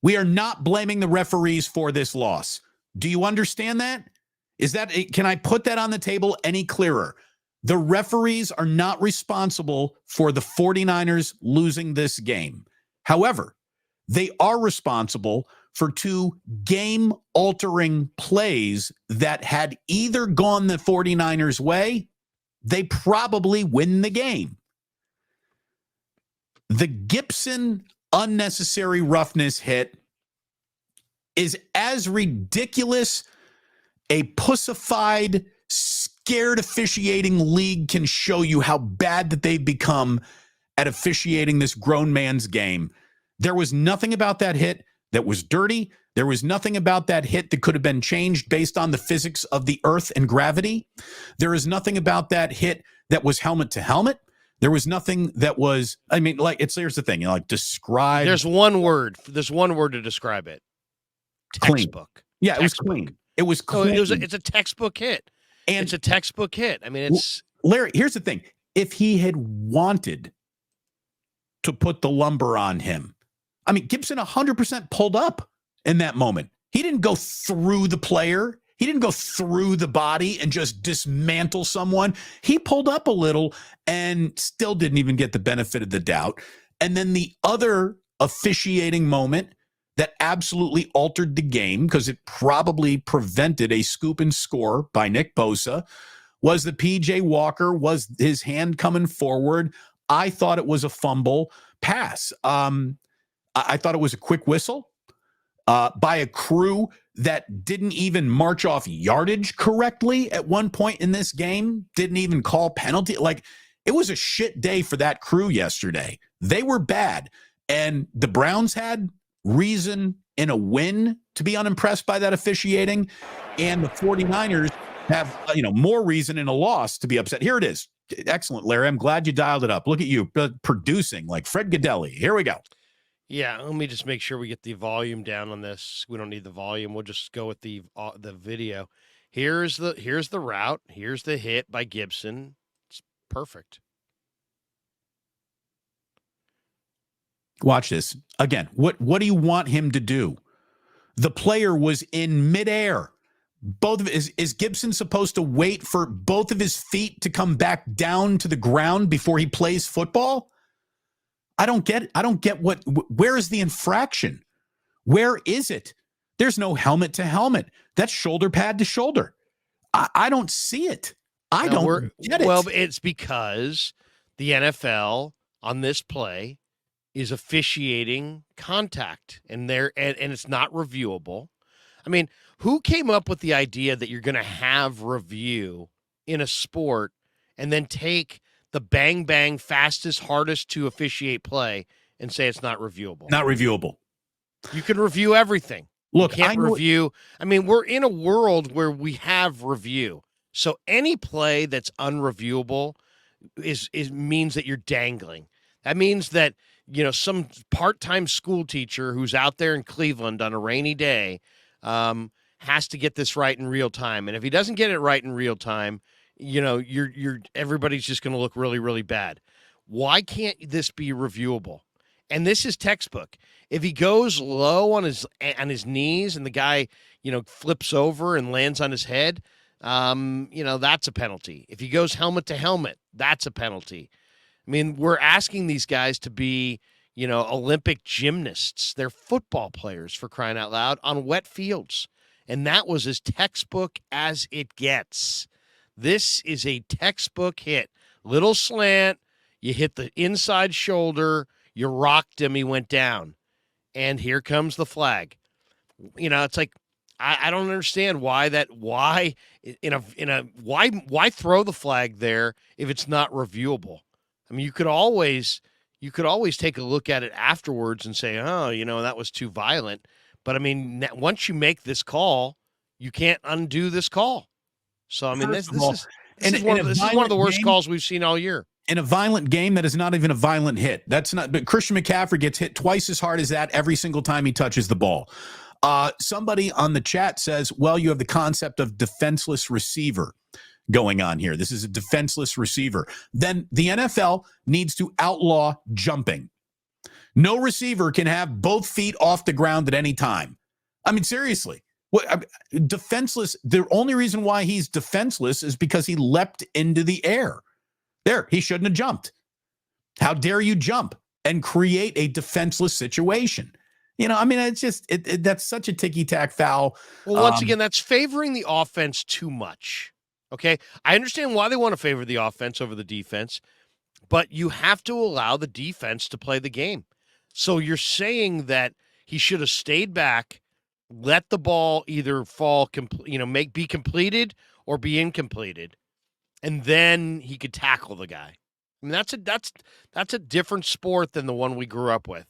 We are not blaming the referees for this loss. Do you understand that? Can I put that on the table any clearer? The referees are not responsible for the 49ers losing this game. However, they are responsible for 2 game-altering plays that had either gone the 49ers' way, they probably win the game. The Gibson unnecessary roughness hit is as ridiculous a pussified, scared officiating league can show you how bad that they've become at officiating this grown man's game. There was nothing about that hit that was dirty. There was nothing about that hit that could have been changed based on the physics of the earth and gravity. There is nothing about that hit that was helmet to helmet. There was nothing that was, here's the thing, describe. There's one word to describe it. Textbook. Clean. Yeah, it was clean. It was clean. So it's a textbook hit. And it's a textbook hit. I mean, it's... Larry, here's the thing. If he had wanted to put the lumber on him, Gibson 100% pulled up in that moment. He didn't go through the player. He didn't go through the body and just dismantle someone. He pulled up a little and still didn't even get the benefit of the doubt. And then the other officiating moment that absolutely altered the game, because it probably prevented a scoop and score by Nick Bosa, was the PJ Walker, was his hand coming forward. I thought it was a fumble pass. I thought it was a quick whistle by a crew that didn't even march off yardage correctly at one point in this game, didn't even call penalty. It was a shit day for that crew yesterday. They were bad. And the Browns had reason in a win to be unimpressed by that officiating. And the 49ers have, more reason in a loss to be upset. Here it is. Excellent, Larry. I'm glad you dialed it up. Look at you producing like Fred Godelli. Here we go. Yeah, let me just make sure we get the volume down on this. We don't need the volume. We'll just go with the video. Here's the route. Here's the hit by Gibson. It's perfect. Watch this. Again, what do you want him to do? The player was in midair. Is Gibson supposed to wait for both of his feet to come back down to the ground before he plays football? I don't get it. I don't get where is the infraction? Where is it? There's no helmet to helmet. That's shoulder pad to shoulder. I don't see it. I don't get it. Well, it's because the NFL on this play is officiating contact, and it's not reviewable. I mean, who came up with the idea that you're going to have review in a sport and then take the bang, bang, fastest, hardest to officiate play and say it's not reviewable? Not reviewable. You can review everything. Look, you can't review. We're in a world where we have review. So any play that's unreviewable is means that you're dangling. That means that, some part-time school teacher who's out there in Cleveland on a rainy day has to get this right in real time. And if he doesn't get it right in real time, everybody's just going to look really, really bad. Why can't this be reviewable? And this is textbook. If he goes low on his knees and the guy, flips over and lands on his head, that's a penalty. If he goes helmet to helmet, that's a penalty. We're asking these guys to be, Olympic gymnasts. They're football players, for crying out loud, on wet fields. And that was as textbook as it gets. This is a textbook hit. Little slant, you hit the inside shoulder, you rocked him, he went down. And here comes the flag. It's like, I don't understand why throw the flag there if it's not reviewable? You could always take a look at it afterwards and say, oh, that was too violent. But once you make this call, you can't undo this call. So this is one of the worst calls we've seen all year. In a violent game that is not even a violent hit. But Christian McCaffrey gets hit twice as hard as that every single time he touches the ball. Somebody on the chat says, well, you have the concept of defenseless receiver going on here. This is a defenseless receiver. Then the NFL needs to outlaw jumping. No receiver can have both feet off the ground at any time. I mean, seriously. Defenseless. The only reason why he's defenseless is because he leapt into the air. There, he shouldn't have jumped. How dare you jump and create a defenseless situation? I mean, it's just that's such a ticky-tack foul. Well, once again, that's favoring the offense too much. Okay, I understand why they want to favor the offense over the defense, but you have to allow the defense to play the game. So you're saying that he should have stayed back, let the ball either fall, be completed or be incompleted, and then he could tackle the guy. I mean, that's a different sport than the one we grew up with,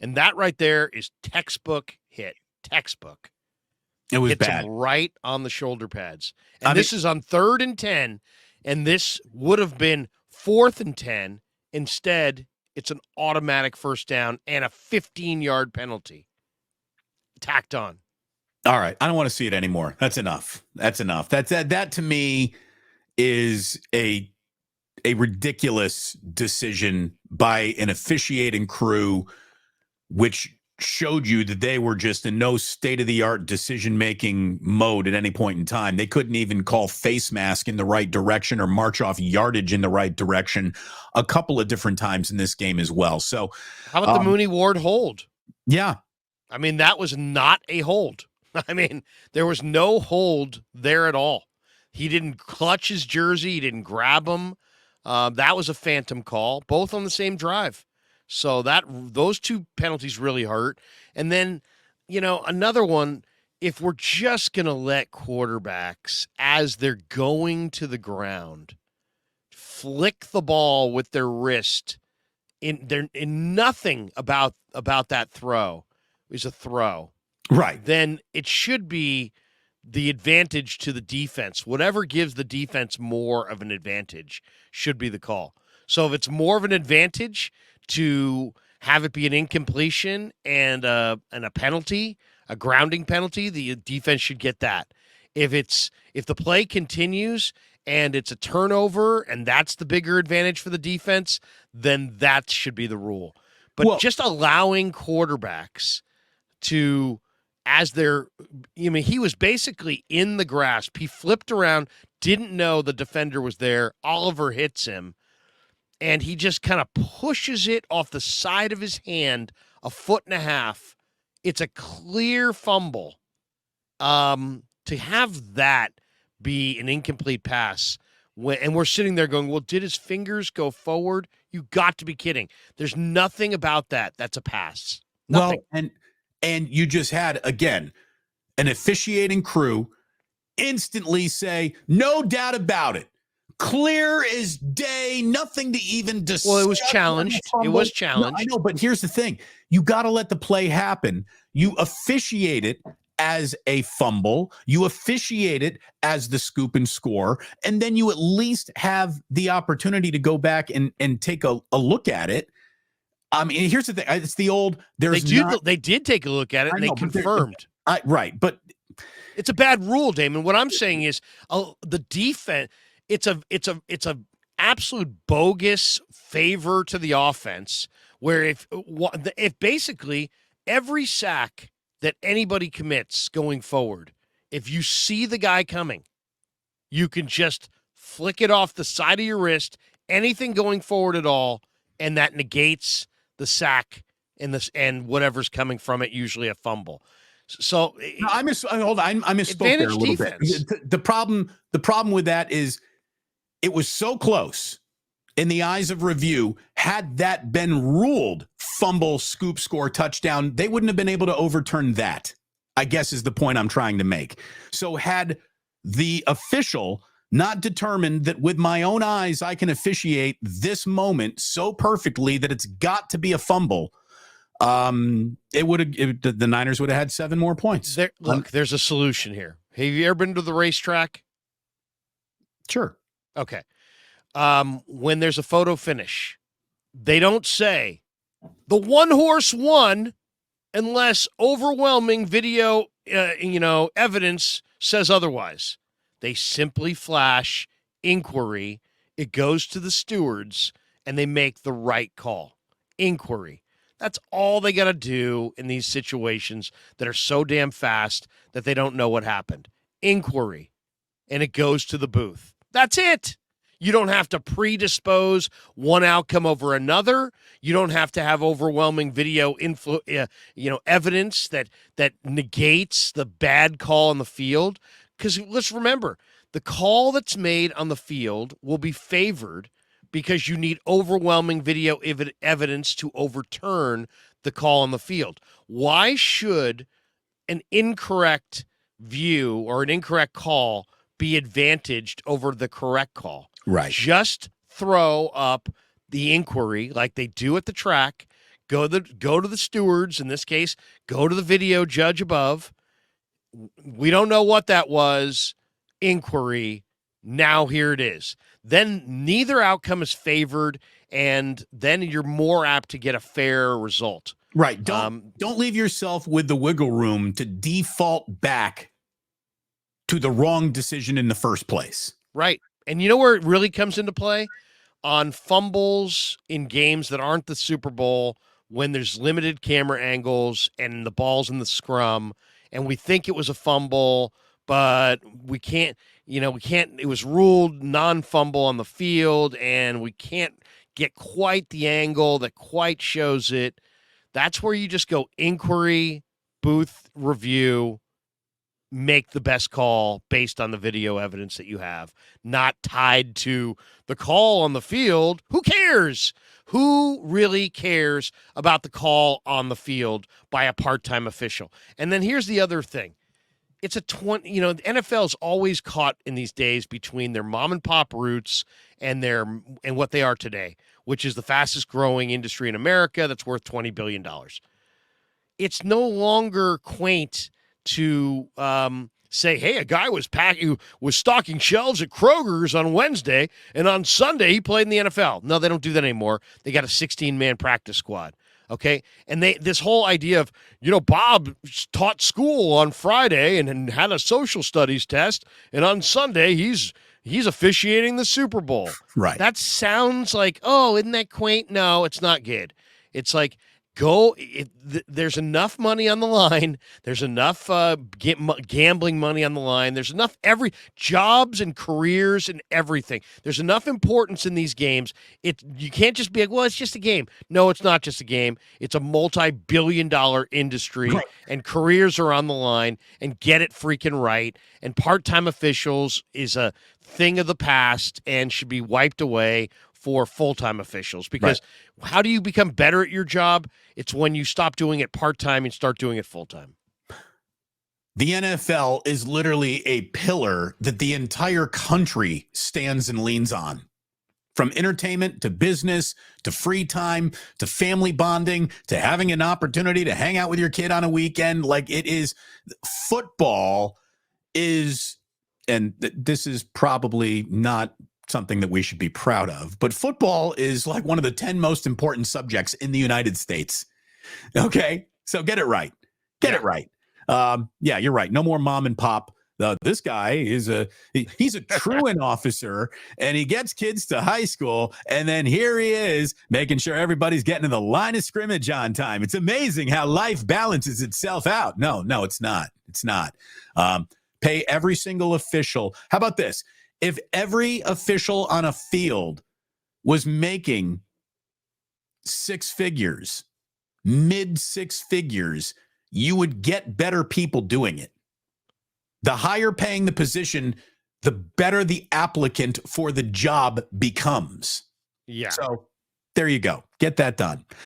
and that right there is textbook hit. Textbook. It was hits bad. him right on the shoulder pads, and this is on 3rd and 10, and this would have been 4th and 10. Instead, it's an automatic first down and a 15-yard penalty tacked on. All right. I don't want to see it anymore. That's enough. That to me is a ridiculous decision by an officiating crew, which showed you that they were just in no state-of-the-art decision-making mode at any point in time. They couldn't even call face mask in the right direction or march off yardage in the right direction a couple of different times in this game as well. So how about the Mooney Ward hold? Yeah. I mean, that was not a hold. I mean, there was no hold there at all. He didn't clutch his jersey. He didn't grab him. That was a phantom call, both on the same drive. So those two penalties really hurt. And then, another one, if we're just going to let quarterbacks, as they're going to the ground, flick the ball with their wrist, in nothing about that throw is a throw. Right. Then it should be the advantage to the defense. Whatever gives the defense more of an advantage should be the call. So if it's more of an advantage to have it be an incompletion and a penalty, a grounding penalty, the defense should get that. If the play continues and it's a turnover and that's the bigger advantage for the defense, then that should be the rule. But just allowing quarterbacks to, he was basically in the grasp. He flipped around, didn't know the defender was there. Oliver hits him, and he just kind of pushes it off the side of his hand 1.5 feet. It's a clear fumble. To have that be an incomplete pass, and we're sitting there going, well, did his fingers go forward? You got to be kidding. There's nothing about that that's a pass. Nothing. Well, and you just had, again, an officiating crew instantly say, no doubt about it, clear as day, nothing to even discuss. Well, it was challenged. It was challenged. No, I know, but here's the thing. You got to let the play happen. You officiate it as a fumble. You officiate it as the scoop and score. And then you at least have the opportunity to go back and take a look at it. I mean, here's the thing. It's the old. They did take a look at it, and they confirmed. Right, but it's a bad rule, Damon. What I'm saying is, the defense. It's a absolute bogus favor to the offense. Where if basically every sack that anybody commits going forward, if you see the guy coming, you can just flick it off the side of your wrist. Anything going forward at all, and that negates the sack and whatever's coming from it, usually a fumble. So no, I misspoke there a little defense. Bit. The problem with that is it was so close in the eyes of review. Had that been ruled fumble, scoop, score, touchdown, they wouldn't have been able to overturn that, I guess is the point I'm trying to make. So had the official not determined that with my own eyes I can officiate this moment so perfectly that it's got to be a fumble, the Niners would have had 7 more points. There's a solution here. Have you ever been to the racetrack? Sure. Okay. When there's a photo finish, they don't say the one horse won unless overwhelming video, evidence says otherwise. They simply flash inquiry. It goes to the stewards, and they make the right call. Inquiry. That's all they got to do in these situations that are so damn fast that they don't know what happened. Inquiry, and it goes to the booth. That's it. You don't have to predispose one outcome over another. You don't have to have overwhelming video evidence that negates the bad call on the field. Because let's remember, the call that's made on the field will be favored because you need overwhelming video evidence to overturn the call on the field. Why should an incorrect view or an incorrect call be advantaged over the correct call? Right. Just throw up the inquiry like they do at the track. Go to the stewards, in this case, go to the video judge above. We don't know what that was. Inquiry. Now here it is. Then neither outcome is favored, and then you're more apt to get a fair result. Right. Don't leave yourself with the wiggle room to default back to the wrong decision in the first place. Right. And you know where it really comes into play? On fumbles in games that aren't the Super Bowl, when there's limited camera angles and the ball's in the scrum, and we think it was a fumble, but we can't, it was ruled non-fumble on the field, and we can't get quite the angle that quite shows it. That's where you just go inquiry, booth review, make the best call based on the video evidence that you have, not tied to the call on the field. Who cares? Who really cares about the call on the field by a part-time official? And then here's the other thing. It's the NFL's always caught in these days between their mom and pop roots and what they are today, which is the fastest growing industry in America that's worth $20 billion. It's no longer quaint to say, hey, a guy was stocking shelves at Kroger's on Wednesday, and on Sunday he played in the NFL. No, they don't do that anymore. They got a 16-man practice squad. Okay, and this whole idea of, Bob taught school on Friday and had a social studies test, and on Sunday he's officiating the Super Bowl. Right. That sounds like, isn't that quaint? No, it's not good. It's like, there's enough money on the line. There's enough gambling money on the line. There's enough jobs and careers and everything. There's enough importance in these games. You can't just be like, well, it's just a game. No, it's not just a game. It's a multi-billion-dollar industry, right, and careers are on the line, and get it freaking right. And part-time officials is a thing of the past and should be wiped away for full-time officials, because how do you become better at your job? It's when you stop doing it part-time and start doing it full-time. The NFL is literally a pillar that the entire country stands and leans on. From entertainment to business to free time to family bonding to having an opportunity to hang out with your kid on a weekend. Like, it is, football is, and this is probably not something that we should be proud of, but football is like one of the 10 most important subjects in the United States. Okay, so get it right. Get it right. Yeah, you're right. No more mom and pop. This guy he's a truant officer, and he gets kids to high school, and then here he is making sure everybody's getting to the line of scrimmage on time. It's amazing how life balances itself out. No, it's not. It's not. Pay every single official. How about this? If every official on a field was making six figures, mid six figures, you would get better people doing it. The higher paying the position, the better the applicant for the job becomes. Yeah. So there you go. Get that done.